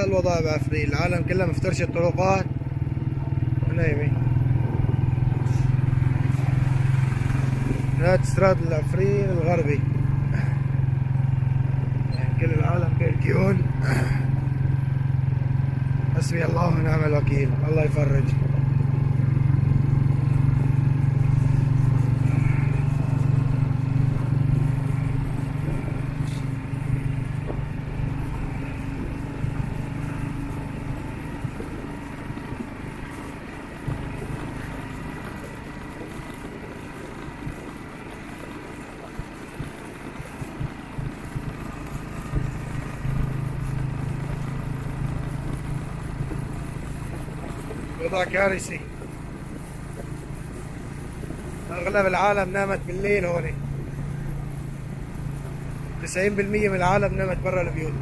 هذا الوضع بعفرين، العالم كلها مفترشة الطرقات ونايمة. هذا استراد العفرين الغربي، يعني كل العالم بيركيون. حسبي الله ونعم الوكيل، الله يفرج. وضع كارثي. اغلب العالم نامت بالليل هون، 90% من العالم نامت برا البيوت.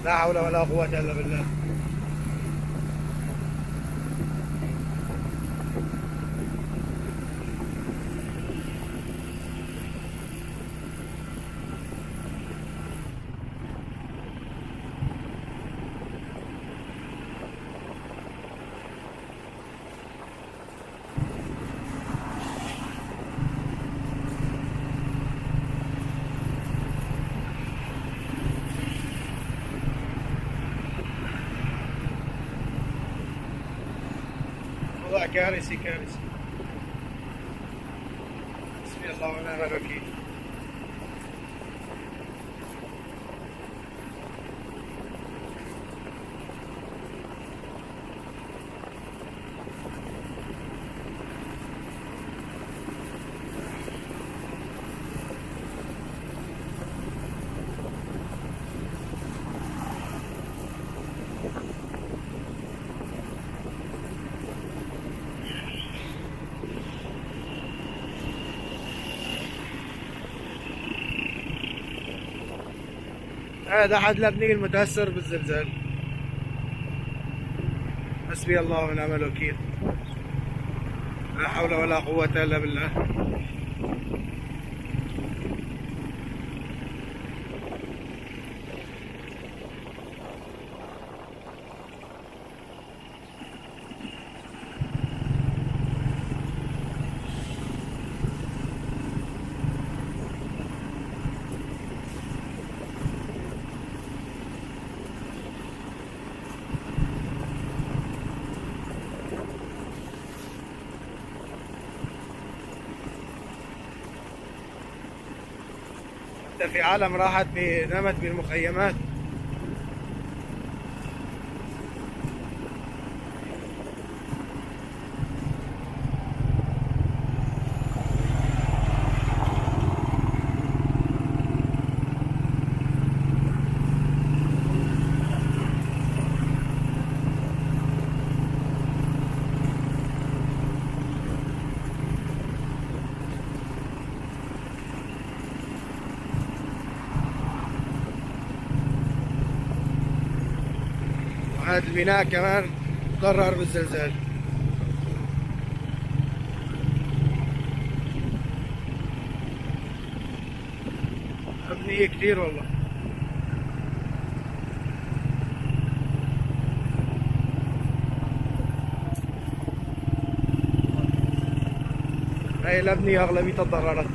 لا حول ولا قوة إلا بالله. وضع كارثي كارثي. حسبي الله ونعم الوكيل. هذا أحد لبنان المتأثر بالزلزال. حسبي الله ونعم الوكيل. لا حول ولا قوة إلا بالله. في عالم راحت نامت بالمخيمات. هذا البناء كمان ضرر بالزلزال. أبنية كتير والله. هاي الأبنية أغلبيتها تضررت.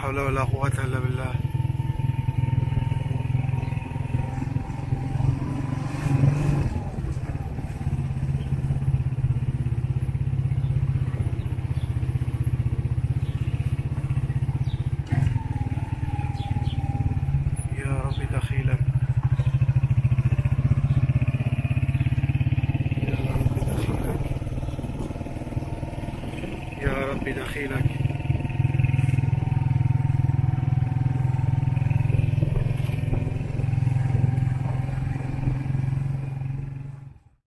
حول ولا قوة إلا بالله. يا رب دخيلك، يا رب دخيلك، يا رب دخيلك.